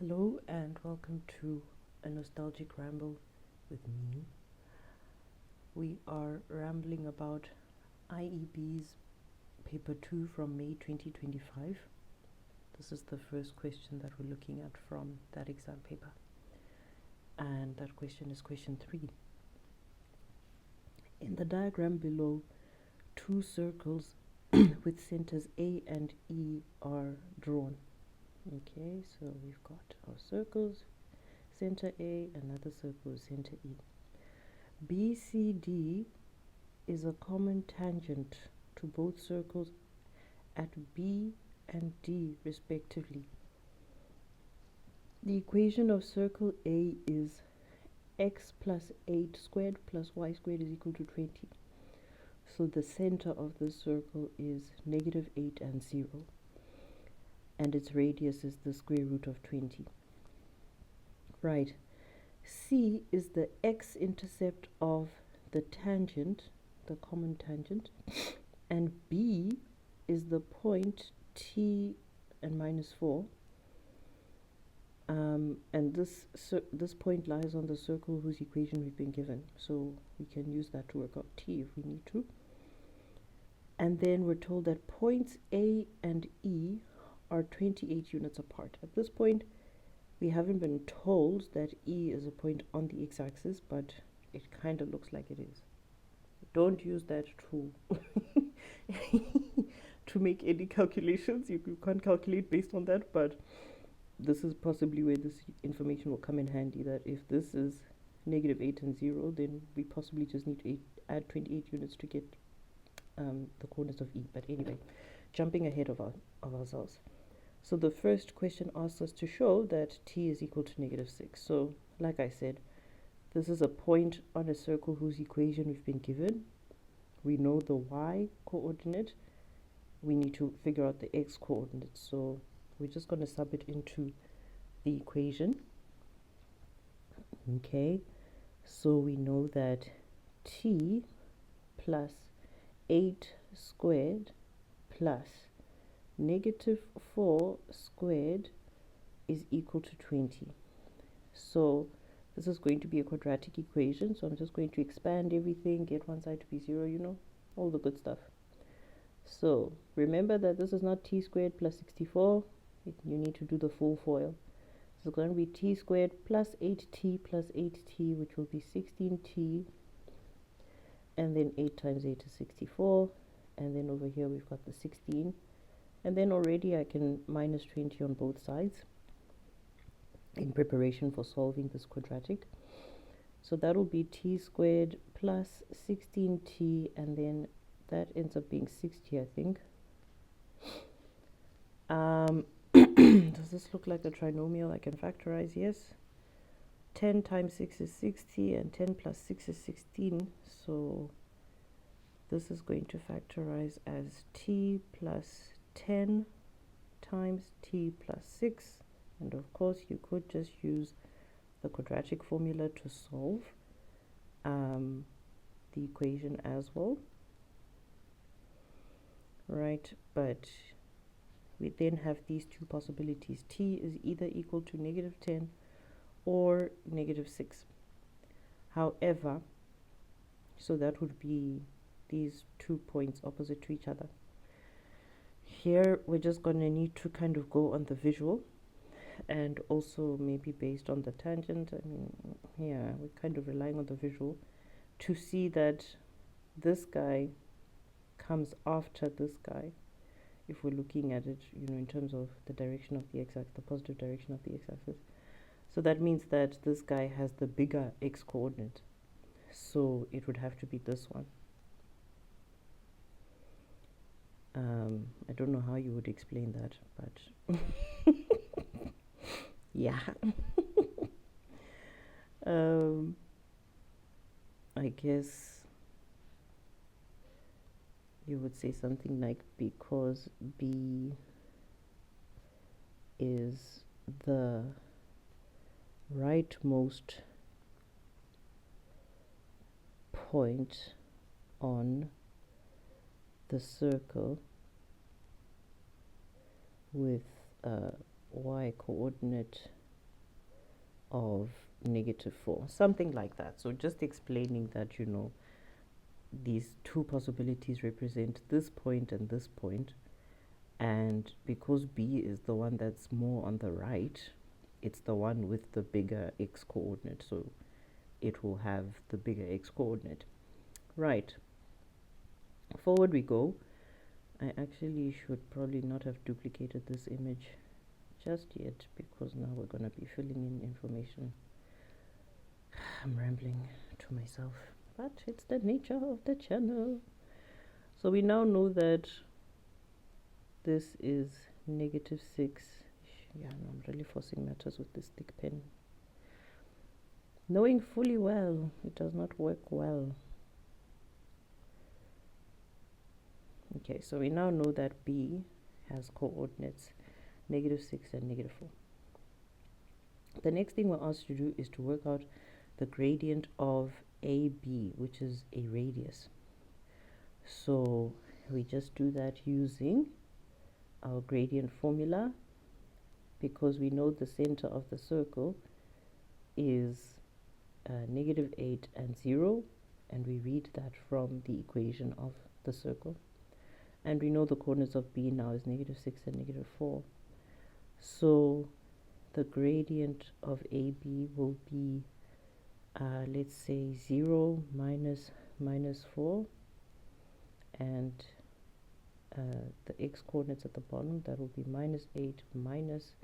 Hello and welcome to a nostalgic ramble with me. We are rambling about IEB's paper 2 from May 2025. This is the first question that we're looking at from that exam paper. And that question is question 3. In the diagram below, two circles with centers A and E are drawn. Okay, so we've got our circles, center A, another circle, center E. BCD is a common tangent to both circles at B and D respectively. The equation of circle A is x plus 8 squared plus y squared is equal to 20. So the center of the circle is negative 8 and 0. And its radius is the square root of 20. Right. C is the x-intercept of the tangent, the common tangent, and B is the point T and minus 4. And this point lies on the circle whose equation we've been given. So we can use that to work out T if we need to. And then we're told that points A and E are 28 units apart. At this point, we haven't been told that E is a point on the x-axis, but it kind of looks like it is. Don't use that to to make any calculations. You can't calculate based on that, but this is possibly where this information will come in handy, that if this is negative 8 and 0, then we possibly just need to add 28 units to get the coordinates of E. But anyway, jumping ahead of ourselves. So the first question asks us to show that T is equal to negative 6. So, like I said, this is a point on a circle whose equation we've been given. We know the y coordinate. We need to figure out the x coordinate. So we're just going to sub it into the equation. Okay, so we know that T plus 8 squared plus negative 4 squared is equal to 20. So this is going to be a quadratic equation. So I'm just going to expand everything, get one side to be 0, you know, all the good stuff. So remember that this is not T squared plus 64. You need to do the full FOIL. So it's going to be T squared plus 8T plus 8T, which will be 16T. And then 8 times 8 is 64. And then over here we've got the 16. And then already I can minus 20 on both sides in preparation for solving this quadratic. So that will be T squared plus 16T, and then that ends up being 60, I think. Does this look like a trinomial I can factorize? Yes. 10 times 6 is 60, and 10 plus 6 is 16. So this is going to factorize as T plus 10 times T plus 6, and of course you could just use the quadratic formula to solve the equation as well, right? But we then have these two possibilities. T is either equal to negative 10 or negative 6. However, so that would be these 2 points opposite to each other. Here we're just going to need to kind of go on the visual, and also maybe based on the tangent. I mean, yeah, we're kind of relying on the visual to see that this guy comes after this guy, if we're looking at it, you know, in terms of the direction of the x-axis, the positive direction of the x-axis. So that means that this guy has the bigger x coordinate, so it would have to be this one. I don't know how you would explain that, but yeah. I guess you would say something like, because B is the rightmost point on the circle with y coordinate of -4, something like that. So just explaining that, you know, these two possibilities represent this point and this point, and because B is the one that's more on the right, it's the one with the bigger x coordinate, so it will have the bigger x coordinate. Right, forward we go. I actually should probably not have duplicated this image just yet, because now we're going to be filling in information. I'm rambling to myself, but it's the nature of the channel. So we now know that this is -6. Yeah, no, I'm really forcing matters with this thick pen, knowing fully well it does not work well. Okay, so we now know that B has coordinates -6 and -4. The next thing we're asked to do is to work out the gradient of AB, which is a radius. So we just do that using our gradient formula, because we know the center of the circle is -8 and 0, and we read that from the equation of the circle. And we know the coordinates of B now is -6 and -4. So the gradient of AB will be, let's say, 0 minus -4, and the x coordinates at the bottom, that will be -8 minus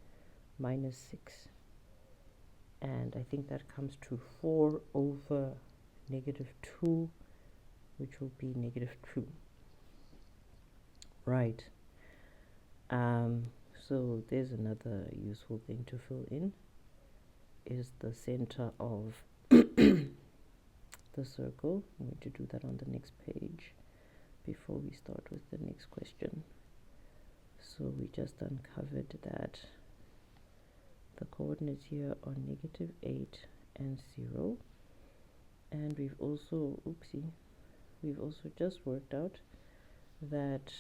-6. And I think that comes to 4 over -2, which will be -2. Right. So there's another useful thing to fill in, is the center of the circle. I'm going to do that on the next page before we start with the next question. So we just uncovered that the coordinates here are -8 and 0, and we've also just worked out that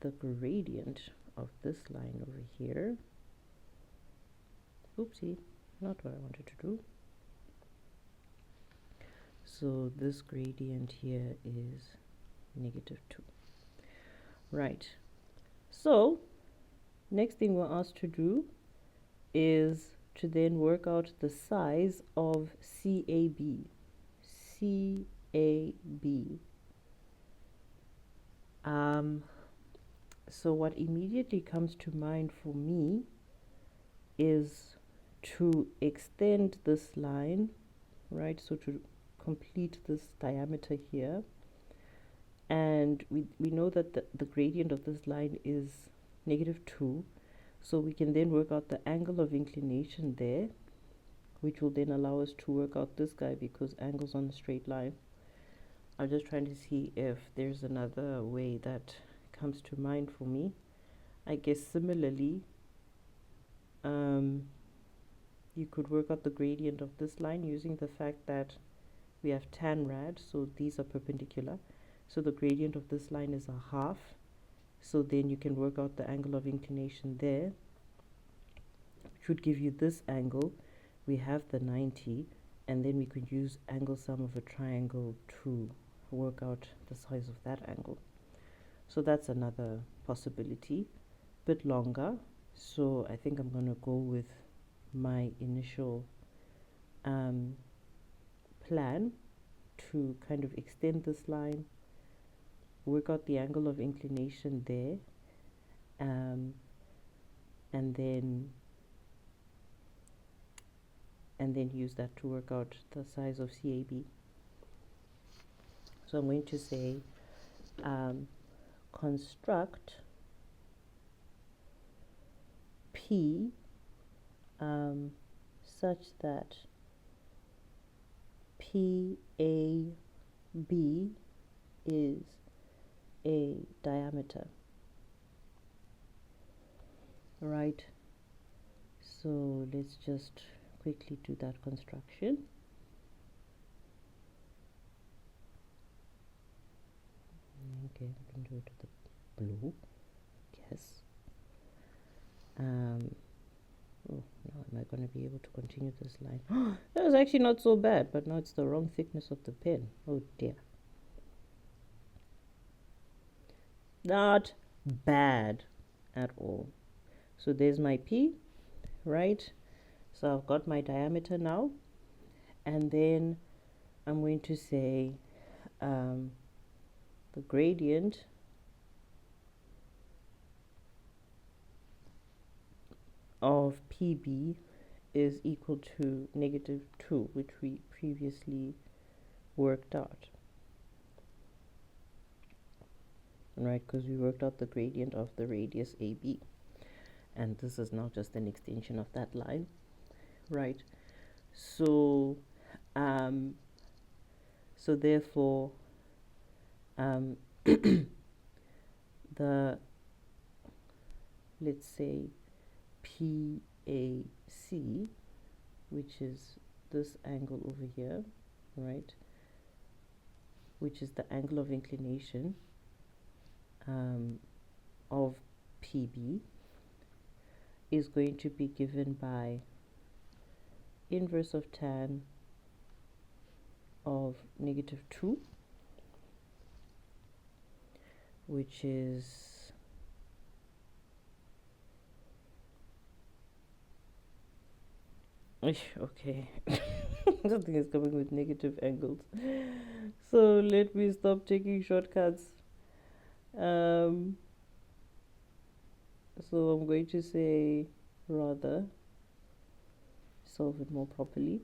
the gradient of this line over here, not what I wanted to do. So this gradient here is -2. Right. So next thing we're asked to do is to then work out the size of CAB. So what immediately comes to mind for me is to extend this line, right? So to complete this diameter here, and we know that the gradient of this line is -2, so we can then work out the angle of inclination there, which will then allow us to work out this guy, because angles on a straight line. I'm just trying to see if there's another way that comes to mind for me. I guess similarly, you could work out the gradient of this line using the fact that we have tan rad, so these are perpendicular, so the gradient of this line is 1/2. So then you can work out the angle of inclination there, which would give you this angle. We have the 90, and then we could use angle sum of a triangle to work out the size of that angle. So that's another possibility, bit longer. So I think I'm going to go with my initial plan to kind of extend this line, work out the angle of inclination there, and then use that to work out the size of CAB. So I'm going to say construct P such that PAB is a diameter. Right, so let's just quickly do that construction. Okay, I can do it with the blue, I guess. Oh, now am I going to be able to continue this line. That was actually not so bad, but now it's the wrong thickness of the pen. Oh dear. Not bad at all. So there's my P, right? So I've got my diameter now, and then I'm going to say the gradient of PB is equal to -2, which we previously worked out, right? Because we worked out the gradient of the radius AB, and this is now just an extension of that line, right? So so therefore the, let's say, PAC, which is this angle over here, right, which is the angle of inclination of PB, is going to be given by inverse of tan of -2, which is okay. Something is coming with negative angles, so let me stop taking shortcuts. So I'm going to say, rather solve it more properly.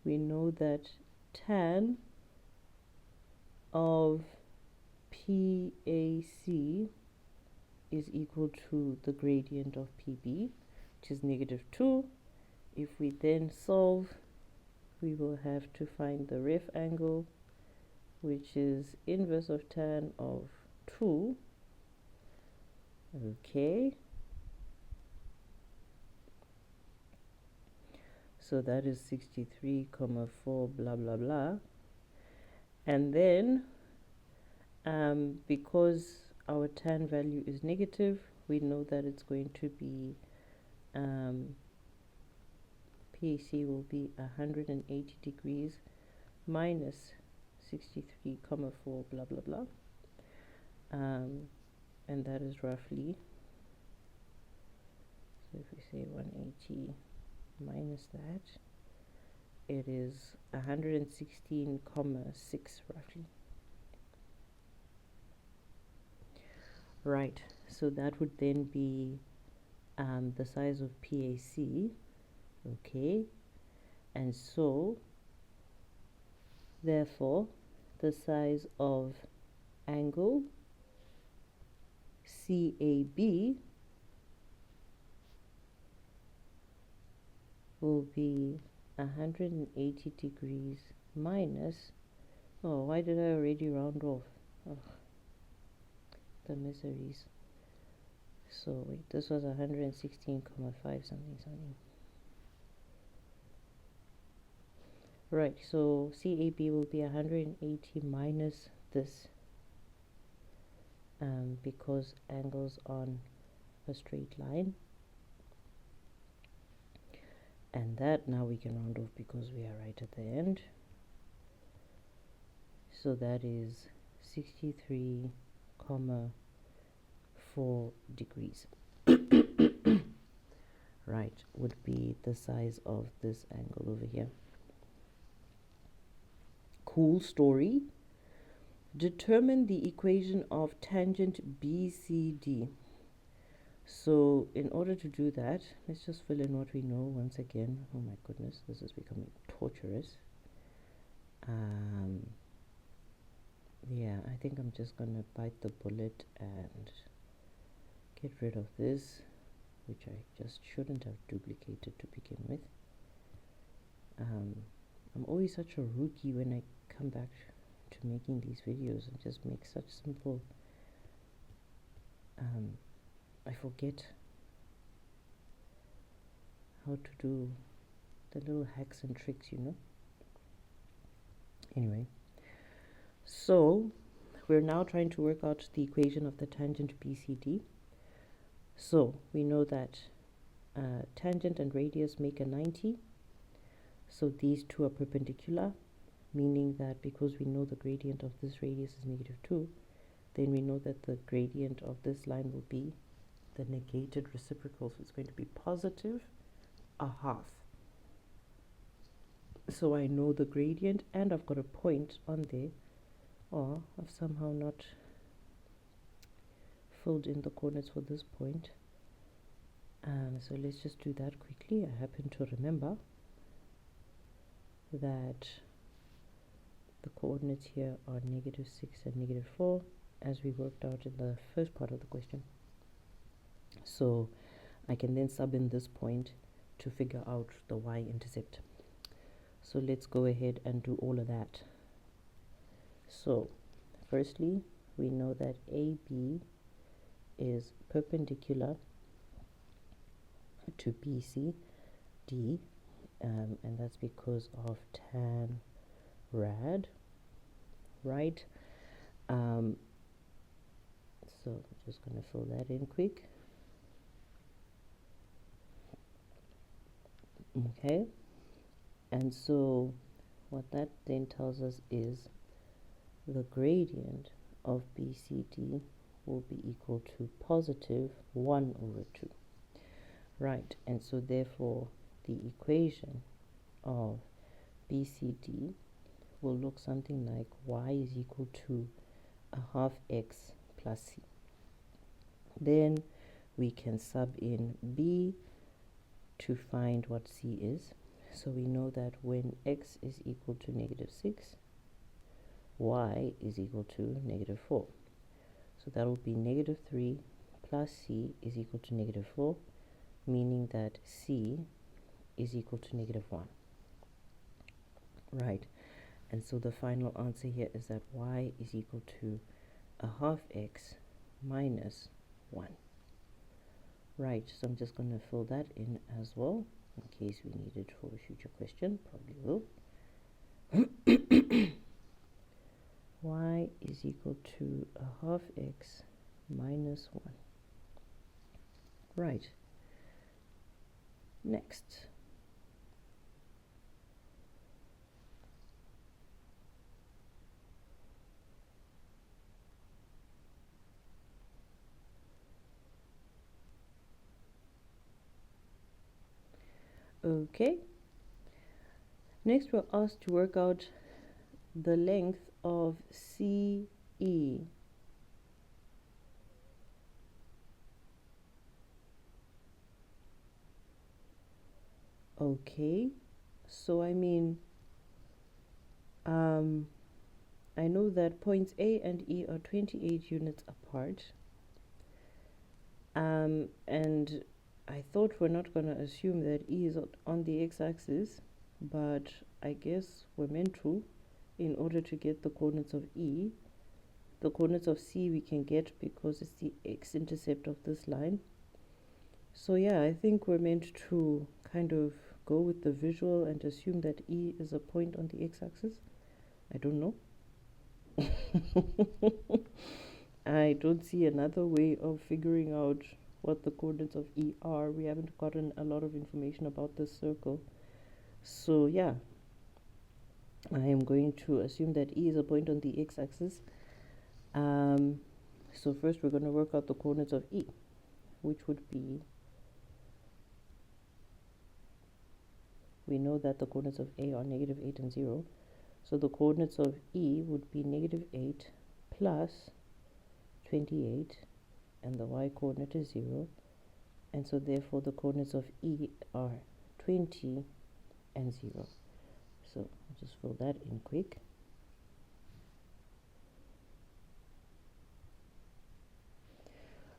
We know that tan of PAC is equal to the gradient of PB, which is -2. If we then solve, we will have to find the ref angle, which is inverse of tan of 2. Okay. So that is 63,4 blah blah blah. And then because our tan value is negative, we know that it's going to be PAC will be 180 degrees minus 63,4 blah blah blah, and that is roughly, so if we say 180 minus that, it is 116,6 roughly. Right, so that would then be the size of PAC, okay, and so therefore the size of angle CAB will be 180 degrees minus, oh, why did I already round off? Oh, the miseries. So wait, this was 116,5 something. Right, so CAB will be 180 minus this, because angles on a straight line, and that now we can round off because we are right at the end. So that is 63,4 degrees. Right, would be the size of this angle over here. Cool story. Determine the equation of tangent BCD. So in order to do that, let's just fill in what we know once again. Oh my goodness, this is becoming torturous. Yeah, I think I'm just gonna bite the bullet and get rid of this, which I just shouldn't have duplicated to begin with. I'm always such a rookie when I come back to making these videos and just make such simple, I forget how to do the little hacks and tricks, you know. Anyway, so we're now trying to work out the equation of the tangent BCD. So we know that tangent and radius make a 90. So these two are perpendicular, meaning that because we know the gradient of this radius is -2, then we know that the gradient of this line will be the negated reciprocal. So it's going to be positive 1/2. So I know the gradient and I've got a point on there. Or I've somehow not filled in the coordinates for this point. So let's just do that quickly. I happen to remember that the coordinates here are -6 and -4, as we worked out in the first part of the question. So I can then sub in this point to figure out the y-intercept. So let's go ahead and do all of that. So firstly, we know that AB is perpendicular to BCD, and that's because of tan rad, right? So I'm just going to fill that in quick. Okay, and so what that then tells us is the gradient of BCD will be equal to positive 1/2. Right, and so therefore the equation of BCD will look something like y is equal to 1/2 x plus c. Then we can sub in b to find what c is. So we know that when x is equal to -6, y is equal to -4. So that will be -3 plus c is equal to -4, meaning that c is equal to -1. Right, and so the final answer here is that y is equal to 1/2 x minus 1. Right, so I'm just going to fill that in as well, in case we need it for a future question, probably will. Y is equal to 1/2 x minus 1. Right, next. Okay, next we're asked to work out the length of CE. Okay, so I mean, I know that points A and E are 28 units apart, and I thought we're not going to assume that E is on the x-axis, but I guess we're meant to, in order to get the coordinates of E. The coordinates of C we can get because it's the x-intercept of this line. So yeah, I think we're meant to kind of go with the visual and assume that E is a point on the x-axis. I don't know. I don't see another way of figuring out what the coordinates of E are. We haven't gotten a lot of information about this circle. So yeah, I am going to assume that E is a point on the x-axis. So first we're going to work out the coordinates of E, which would be, we know that the coordinates of A are -8 and 0. So the coordinates of E would be -8 plus 28, and the y coordinate is 0. And so therefore the coordinates of E are 20 and 0. So I'll just fill that in quick.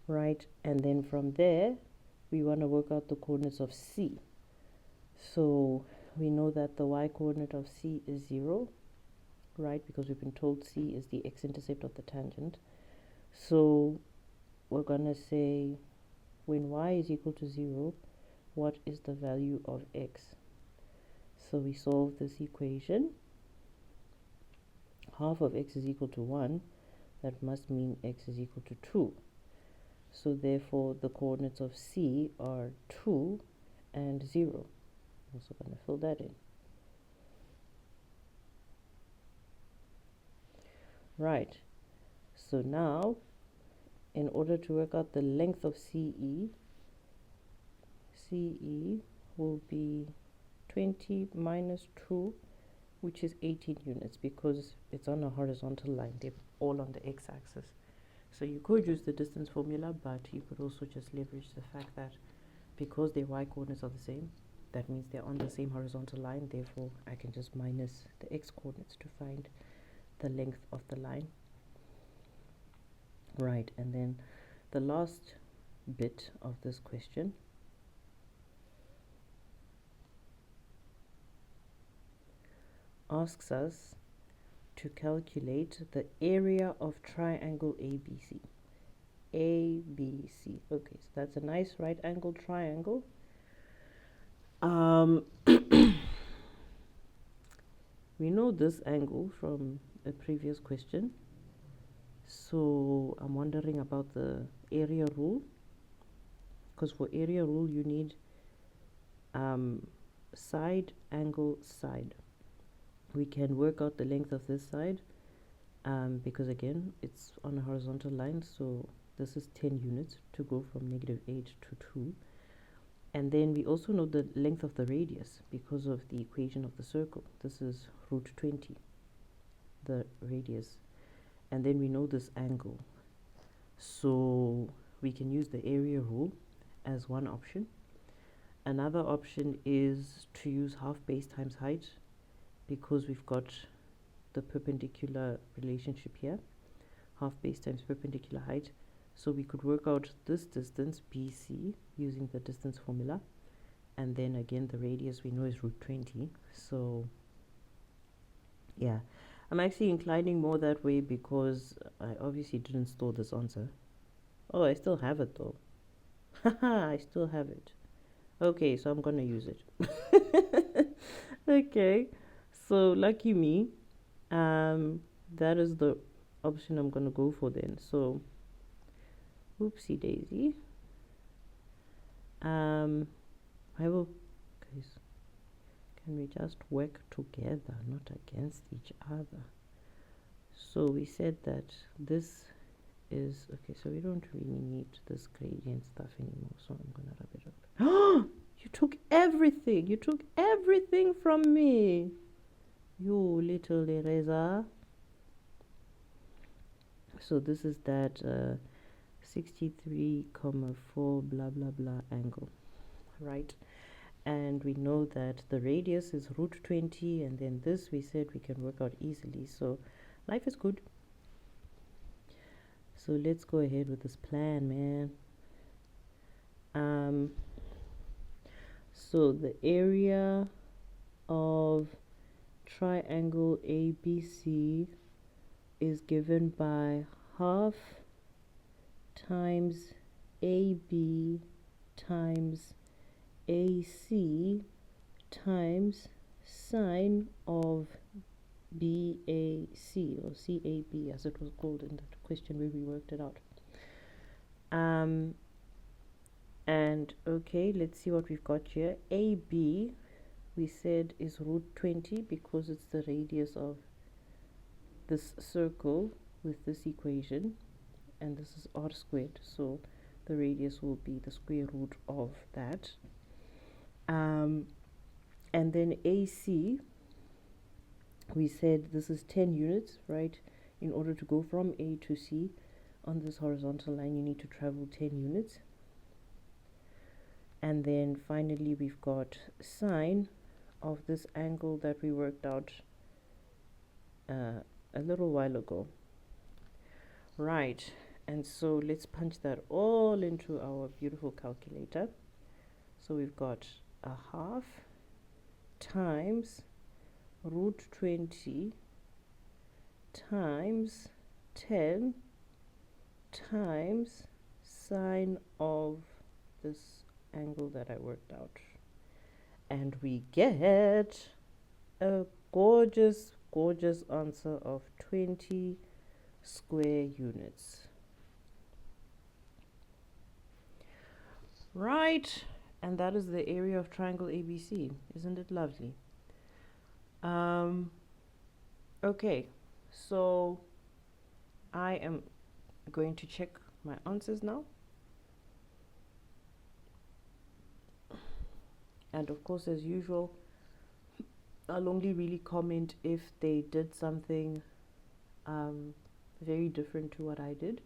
Right, and then from there we want to work out the coordinates of C. So we know that the y coordinate of C is 0, right, because we've been told C is the x-intercept of the tangent. So we're going to say when y is equal to 0, what is the value of x? So we solve this equation. Half of x is equal to 1. That must mean x is equal to 2. So therefore the coordinates of C are 2 and 0. I'm also going to fill that in. Right, so now in order to work out the length of CE will be 20 minus 2, which is 18 units, because it's on a horizontal line. They're all on the x-axis. So you could use the distance formula, but you could also just leverage the fact that because their y coordinates are the same, that means they're on the same horizontal line. Therefore, I can just minus the x coordinates to find the length of the line. Right, and then the last bit of this question asks us to calculate the area of triangle ABC. ABC. Okay, so that's a nice right angled triangle. We know this angle from a previous question. So I'm wondering about the area rule, because for area rule you need side, angle, side. We can work out the length of this side because again it's on a horizontal line, so this is 10 units to go from -8 to 2. And then we also know the length of the radius because of the equation of the circle. This is root 20, the radius. And then we know this angle. So we can use the area rule as one option. Another option is to use half base times height, because we've got the perpendicular relationship here, half base times perpendicular height. So we could work out this distance BC using the distance formula, and then again the radius we know is root 20. So yeah, I'm actually inclining more that way because I obviously didn't store this answer. Oh, I still have it though. Haha, I still have it. Okay, so I'm gonna use it. Okay, so lucky me. That is the option I'm gonna go for then. So oopsie daisy. I will, guys, can we just work together, not against each other? So we said that this is okay, so we don't really need this gradient stuff anymore, so I'm gonna rub it up. Oh, you took everything from me, you little eraser. So this is that 63,4 blah blah blah angle, right? And we know that the radius is root 20, and then this we said we can work out easily, so life is good. So let's go ahead with this plan, man. So the area of triangle ABC is given by half times AB times AC times sine of BAC, or CAB as it was called in that question where we worked it out. And okay, let's see what we've got here. AB we said is root 20 because it's the radius of this circle with this equation, and this is r squared, so the radius will be the square root of that. And then AC, we said this is 10 units, right? In order to go from A to C on this horizontal line, you need to travel 10 units. And then finally we've got sine of this angle that we worked out a little while ago, right? And so let's punch that all into our beautiful calculator. So we've got a half times root 20 times 10 times sine of this angle that I worked out, and we get a gorgeous answer of 20 square units, right? And that is the area of triangle ABC. Isn't it lovely? Okay, so I am going to check my answers now. And of course, as usual, I'll only really comment if they did something very different to what I did.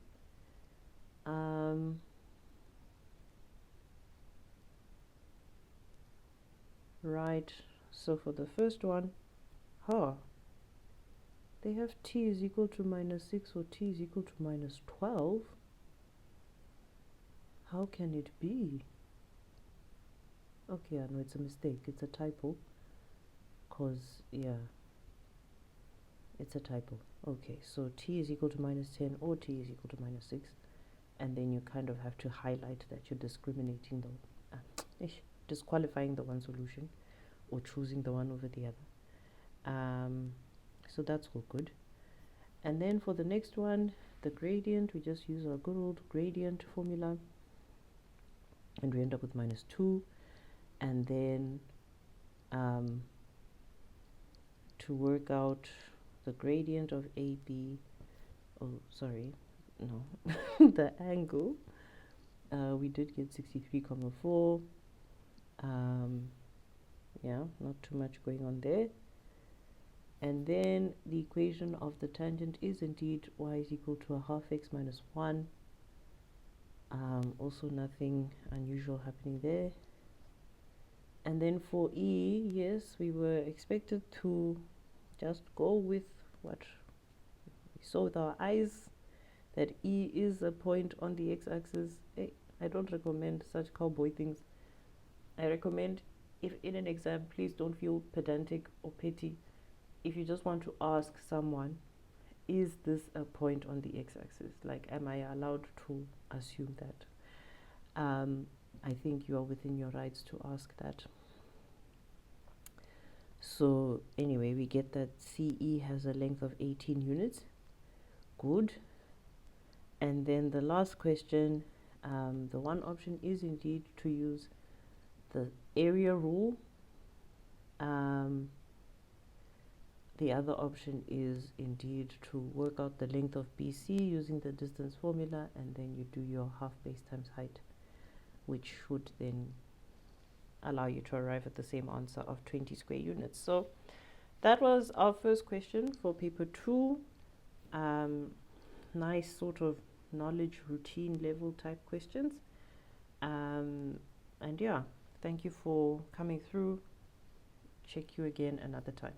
Right, so for the first one, they have t is equal to -6 or t is equal to -12. How can it be? Okay, I know it's a mistake. It's a typo. Cause, yeah, it's a typo. Okay, so t is equal to -10 or t is equal to -6. And then you kind of have to highlight that you're discriminating disqualifying the one solution or choosing the one over the other. So that's all good. And then for the next one, the gradient, we just use our good old gradient formula, and we end up with -2. And then to work out the gradient of AB, the angle, we did get 63,4. Yeah, not too much going on there. And then the equation of the tangent is indeed y is equal to a half x minus 1. Also nothing unusual happening there. And then for E, yes, we were expected to just go with what we saw with our eyes, that E is a point on the x-axis. Hey, I don't recommend such cowboy things. I recommend, if in an exam, please don't feel pedantic or petty. If you just want to ask someone, is this a point on the x-axis? Like, am I allowed to assume that? I think you are within your rights to ask that. So anyway, we get that CE has a length of 18 units. Good. And then the last question, the one option is indeed to use the area rule. The other option is indeed to work out the length of BC using the distance formula, and then you do your half base times height, which should then allow you to arrive at the same answer of 20 square units. So that was our first question for paper 2. Nice sort of knowledge routine level type questions. And yeah, thank you for coming through. Check you again another time.